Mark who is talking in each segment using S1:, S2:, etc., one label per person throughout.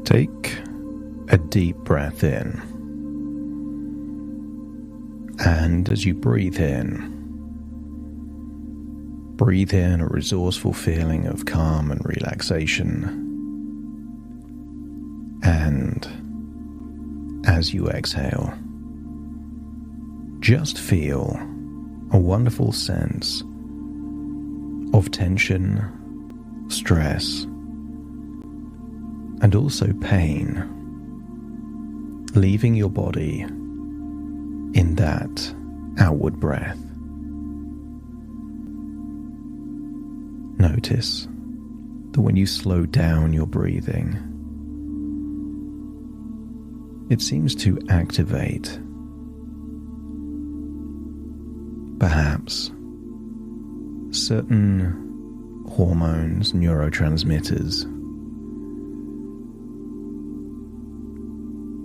S1: Take a deep breath in, and as you breathe in a resourceful feeling of calm and relaxation, and as you exhale, just feel a wonderful sense of tension, stress, and also pain, leaving your body in that outward breath. Notice that when you slow down your breathing, it seems to activate perhaps certain hormones, neurotransmitters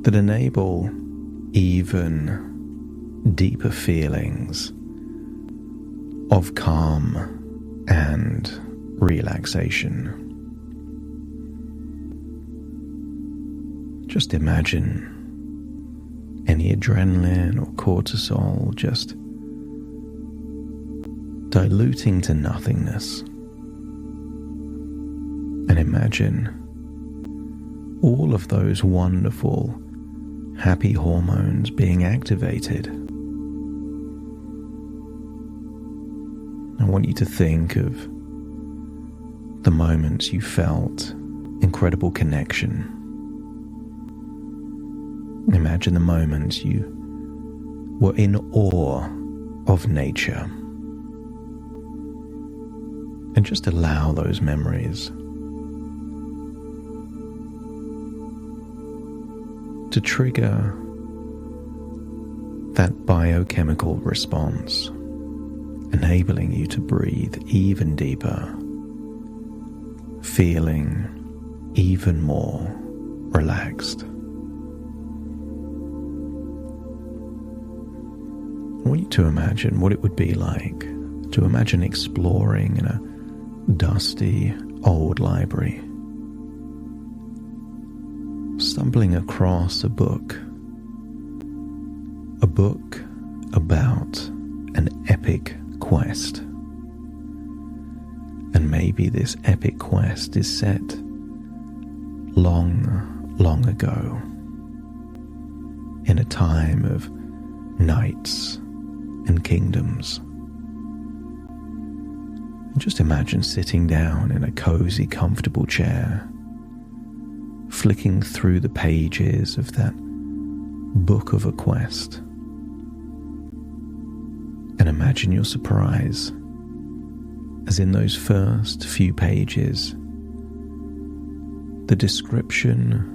S1: that enable even deeper feelings of calm and relaxation. Just imagine any adrenaline or cortisol just diluting to nothingness. And imagine all of those wonderful, happy hormones being activated. I want you to think of the moments you felt incredible connection. Imagine the moments you were in awe of nature. And just allow those memories to trigger that biochemical response, enabling you to breathe even deeper, feeling even more relaxed. I want you to imagine what it would be like to imagine exploring in a dusty old library, stumbling across a book about an epic quest. And maybe this epic quest is set long, long ago, in a time of knights and kingdoms. And just imagine sitting down in a cozy, comfortable chair, flicking through the pages of that book of a quest. And imagine your surprise as in those first few pages, the description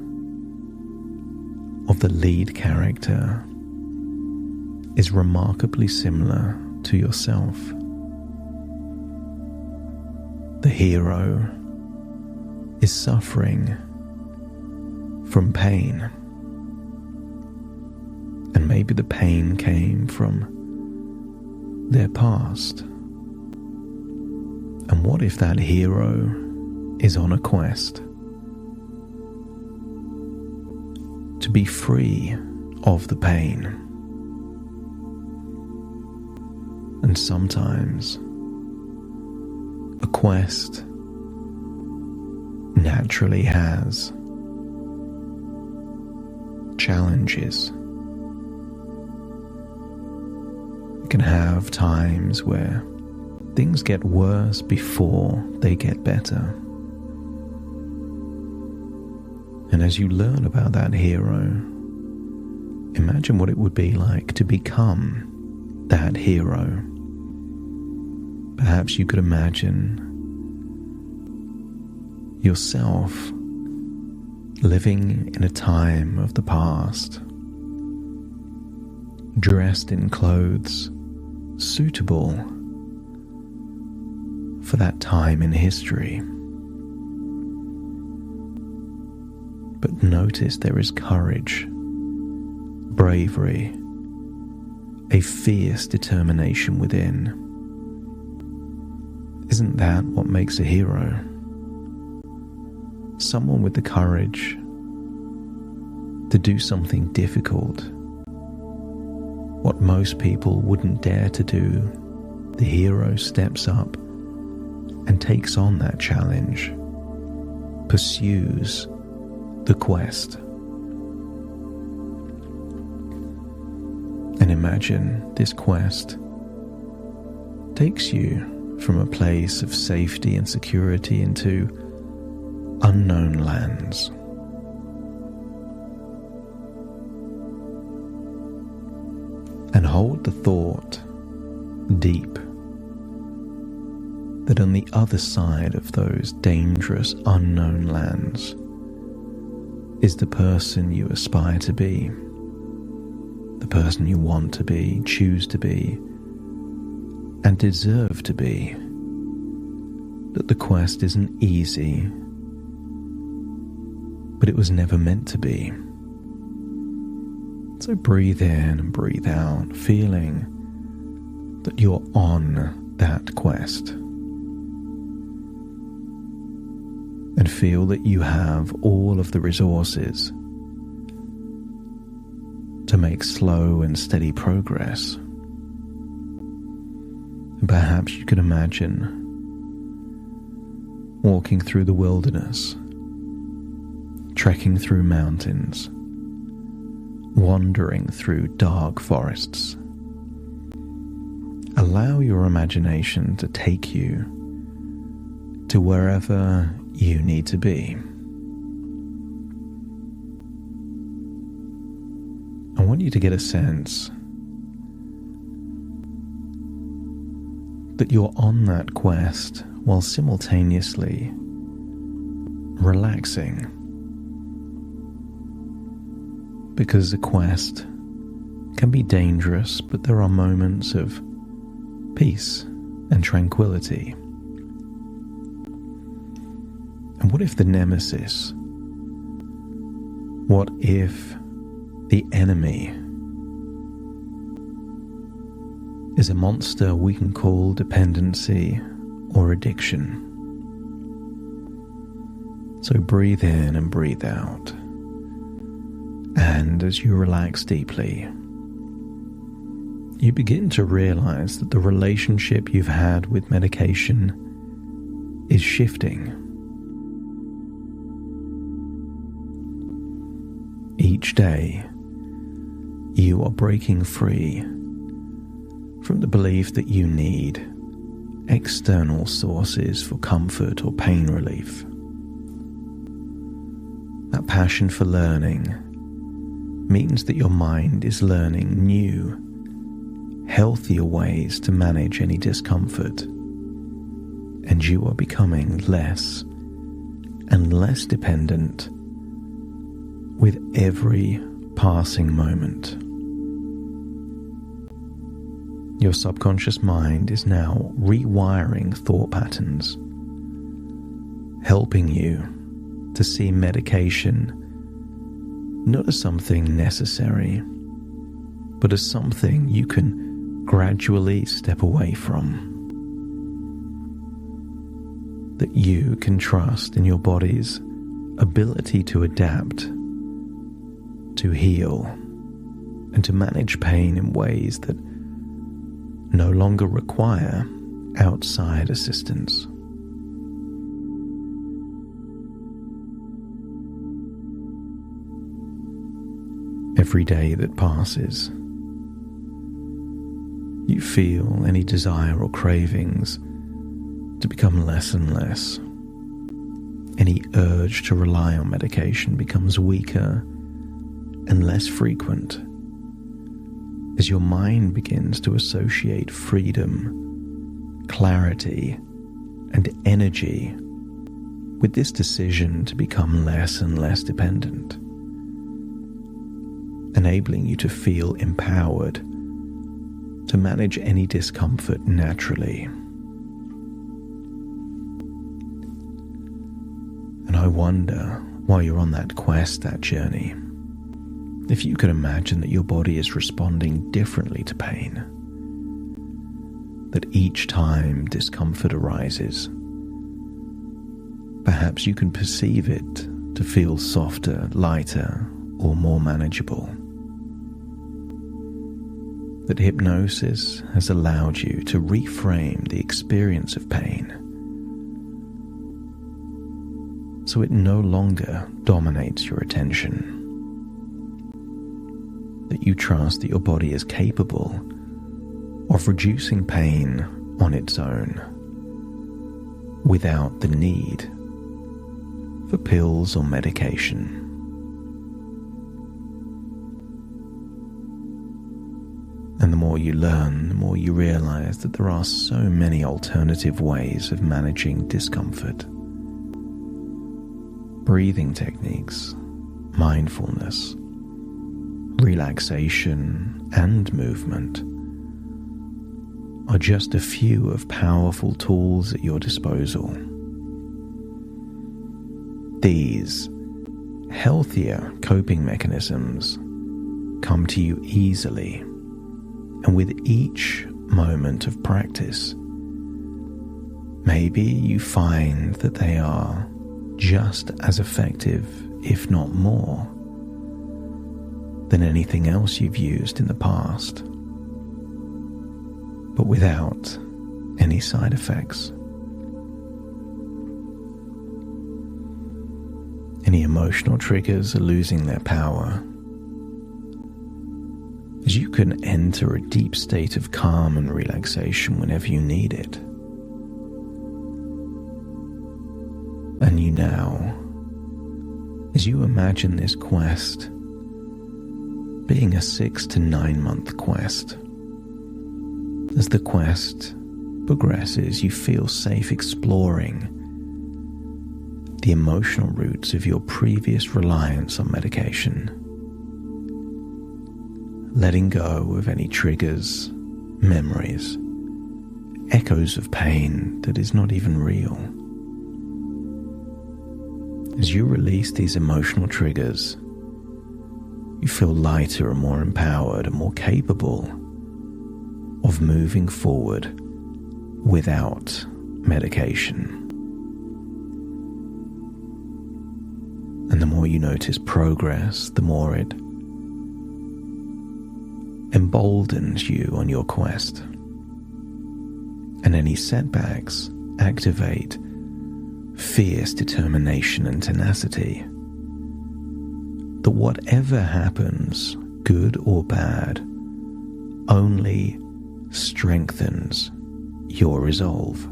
S1: of the lead character is remarkably similar to yourself. The hero is suffering from pain, and maybe the pain came from their past. And what if that hero is on a quest to be free of the pain? And sometimes a quest naturally has challenges. You can have times where things get worse before they get better. And as you learn about that hero, imagine what it would be like to become that hero. Perhaps you could imagine yourself living in a time of the past, dressed in clothes suitable for that time in history. But notice there is courage, bravery, a fierce determination within. Isn't that what makes a hero? Someone with the courage to do something difficult, what most people wouldn't dare to do, the hero steps up and takes on that challenge, pursues the quest. And imagine this quest takes you from a place of safety and security into unknown lands. And hold the thought deep that on the other side of those dangerous unknown lands is the person you aspire to be, the person you want to be, choose to be, and deserve to be. That the quest isn't easy, but it was never meant to be. So breathe in and breathe out, feeling that you're on that quest. And feel that you have all of the resources to make slow and steady progress. And perhaps you can imagine walking through the wilderness, trekking through mountains, wandering through dark forests. Allow your imagination to take you to wherever you need to be. I want you to get a sense that you're on that quest while simultaneously relaxing. Because the quest can be dangerous, but there are moments of peace and tranquility. And what if the nemesis, what if the enemy is a monster we can call dependency or addiction? So breathe in and breathe out. And as you relax deeply, you begin to realize that the relationship you've had with medication is shifting. Each day, you are breaking free from the belief that you need external sources for comfort or pain relief. That passion for learning means that your mind is learning new, healthier ways to manage any discomfort, and you are becoming less and less dependent with every passing moment. Your subconscious mind is now rewiring thought patterns, helping you to see medication not as something necessary, but as something you can gradually step away from. That you can trust in your body's ability to adapt, to heal, and to manage pain in ways that no longer require outside assistance. Every day that passes, you feel any desire or cravings to become less and less. Any urge to rely on medication becomes weaker and less frequent as your mind begins to associate freedom, clarity, and energy with this decision to become less and less dependent, enabling you to feel empowered to manage any discomfort naturally. And I wonder, while you're on that quest, that journey, if you could imagine that your body is responding differently to pain, that each time discomfort arises, perhaps you can perceive it to feel softer, lighter, or more manageable. That hypnosis has allowed you to reframe the experience of pain so it no longer dominates your attention. That you trust that your body is capable of reducing pain on its own without the need for pills or medication. And the more you learn, the more you realize that there are so many alternative ways of managing discomfort. Breathing techniques, mindfulness, relaxation, and movement are just a few of powerful tools at your disposal. These healthier coping mechanisms come to you easily, and with each moment of practice, maybe you find that they are just as effective, if not more, than anything else you've used in the past, but without any side effects. Any emotional triggers are losing their power, as you can enter a deep state of calm and relaxation whenever you need it. And you now, as you imagine this quest being a 6 to 9 month quest, as the quest progresses, you feel safe exploring the emotional roots of your previous reliance on medication, letting go of any triggers, memories, echoes of pain that is not even real. As you release these emotional triggers, you feel lighter and more empowered and more capable of moving forward without medication. And the more you notice progress, the more it emboldens you on your quest. And any setbacks activate fierce determination and tenacity. That whatever happens, good or bad, only strengthens your resolve.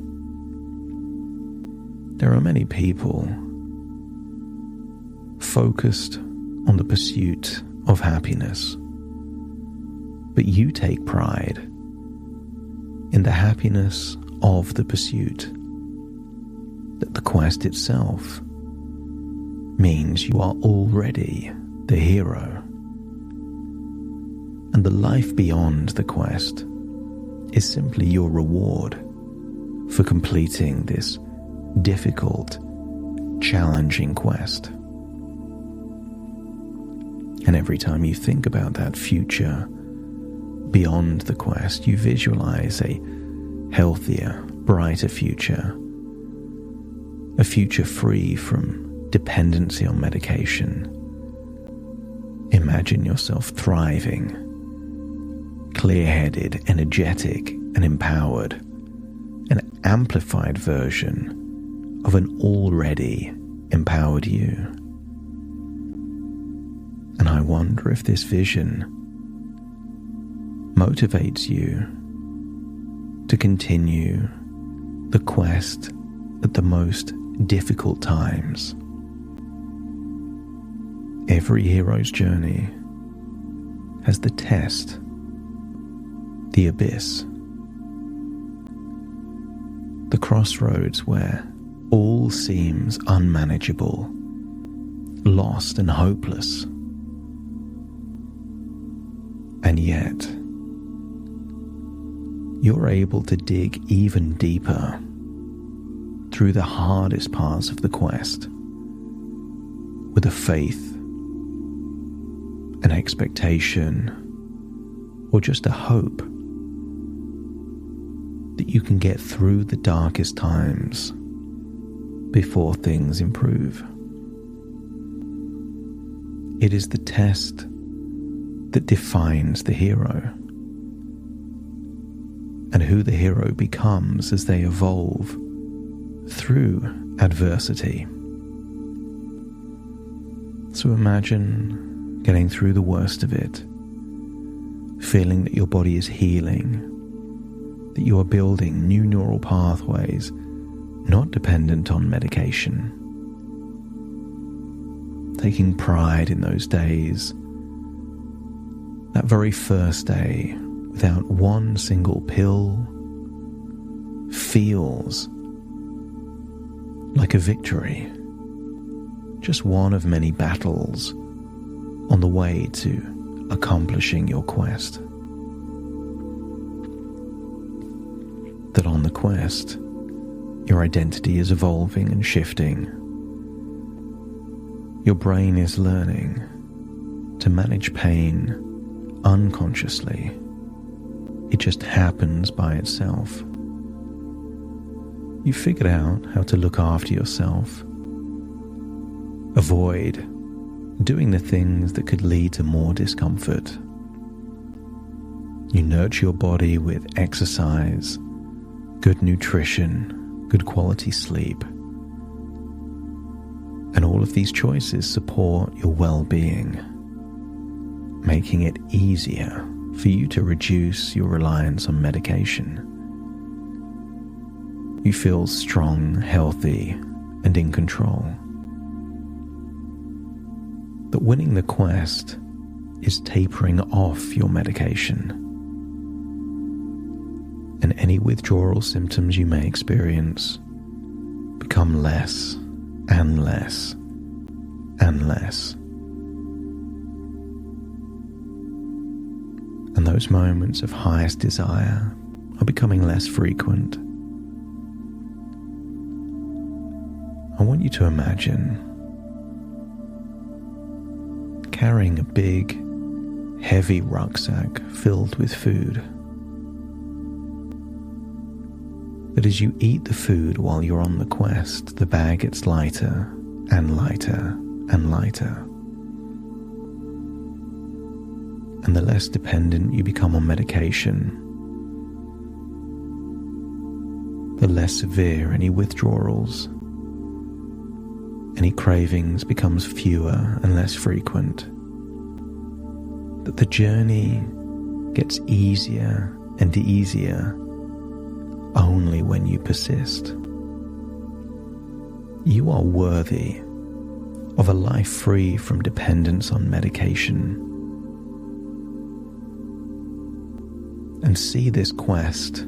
S1: There are many people focused on the pursuit of happiness, but you take pride in the happiness of the pursuit. That the quest itself means you are already the hero, and the life beyond the quest is simply your reward for completing this difficult, challenging quest. And every time you think about that future beyond the quest, you visualize a healthier, brighter future, a future free from dependency on medication. Imagine yourself thriving, clear-headed, energetic, and empowered, an amplified version of an already empowered you. And I wonder if this vision motivates you to continue the quest at the most difficult times. Every hero's journey has the test, the abyss, the crossroads where all seems unmanageable, lost and hopeless. And yet, you're able to dig even deeper through the hardest parts of the quest with a faith, an expectation, or just a hope that you can get through the darkest times before things improve. It is the test that defines the hero, and who the hero becomes as they evolve through adversity. So imagine getting through the worst of it, feeling that your body is healing, that you are building new neural pathways not dependent on medication. Taking pride in those days, that very first day without one single pill feels like a victory, just one of many battles on the way to accomplishing your quest. That on the quest, your identity is evolving and shifting. Your brain is learning to manage pain unconsciously. It just happens by itself. You figured out how to look after yourself, avoid doing the things that could lead to more discomfort. You nurture your body with exercise, good nutrition, good quality sleep. And all of these choices support your well-being, making it easier for you to reduce your reliance on medication. You feel strong, healthy, and in control. That winning the quest is tapering off your medication, and any withdrawal symptoms you may experience become less and less and less. And those moments of highest desire are becoming less frequent. I want you to imagine carrying a big, heavy rucksack filled with food. That as you eat the food while you're on the quest, the bag gets lighter and lighter and lighter. And the less dependent you become on medication, the less severe any withdrawals, any cravings becomes fewer and less frequent. That the journey gets easier and easier only when you persist. You are worthy of a life free from dependence on medication. And see this quest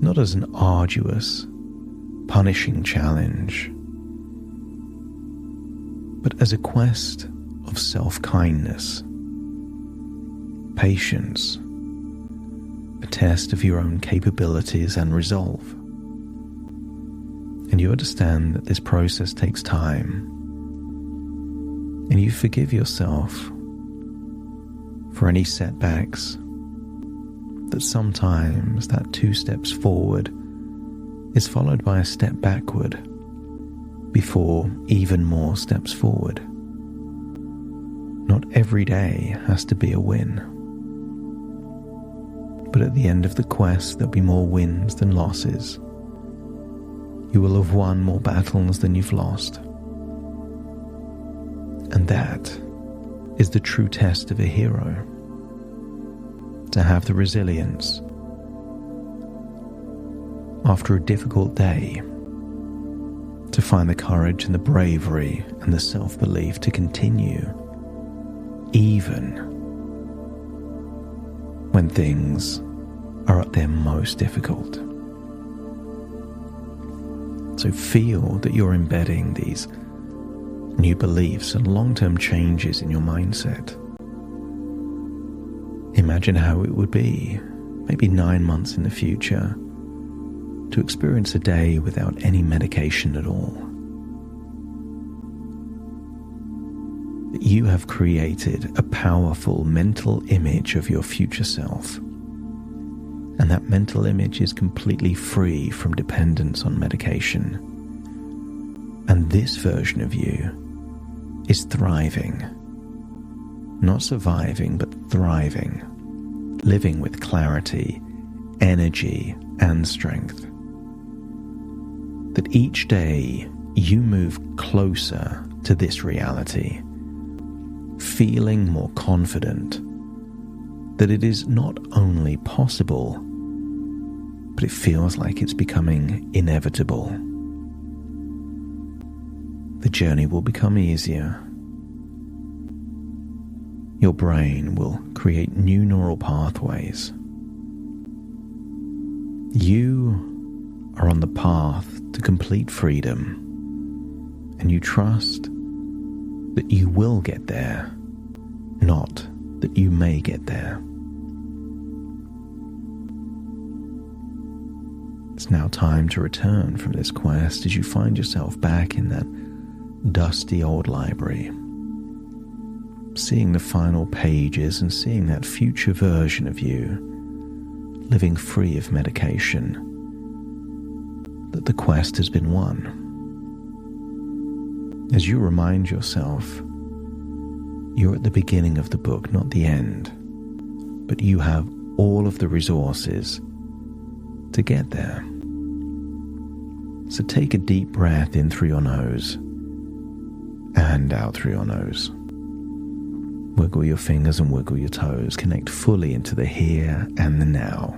S1: not as an arduous, punishing challenge, but as a quest of self-kindness, patience, a test of your own capabilities and resolve. And you understand that this process takes time, and you forgive yourself for any setbacks, that sometimes that 2 steps forward is followed by a step backward before even more steps forward. Not every day has to be a win. But at the end of the quest, there'll be more wins than losses. You will have won more battles than you've lost. And that is the true test of a hero. To have the resilience after a difficult day, to find the courage and the bravery and the self-belief to continue even when things are at their most difficult. So feel that you're embedding these new beliefs and long-term changes in your mindset. Imagine how it would be, maybe 9 months in the future, to experience a day without any medication at all. You have created a powerful mental image of your future self, and that mental image is completely free from dependence on medication. And this version of you is thriving. Not surviving, but thriving. Living with clarity, energy, and strength. That each day you move closer to this reality, feeling more confident that it is not only possible, but it feels like it's becoming inevitable. The journey will become easier. Your brain will create new neural pathways. You are on the path to complete freedom, and you trust that you will get there, not that you may get there. It's now time to return from this quest as you find yourself back in that dusty old library, seeing the final pages and seeing that future version of you living free of medication, that the quest has been won. As you remind yourself, you're at the beginning of the book, not the end, but you have all of the resources to get there. So take a deep breath in through your nose and out through your nose. Wiggle your fingers and wiggle your toes. Connect fully into the here and the now.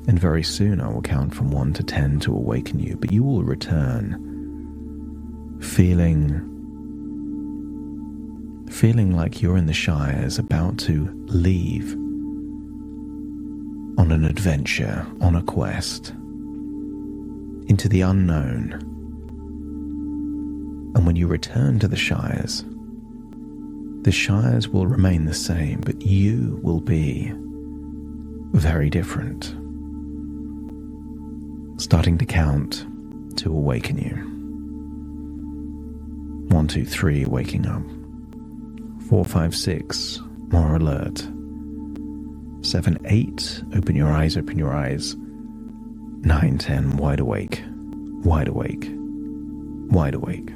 S1: And very soon I will count from 1 to 10 to awaken you, but you will return feeling like you're in the Shires, about to leave on an adventure, on a quest, into the unknown. And when you return to the Shires will remain the same, but you will be very different. Starting to count to awaken you. 1, 2, 3, waking up. 4, 5, 6, more alert. 7, 8, open your eyes, open your eyes. 9, 10, wide awake, wide awake, wide awake.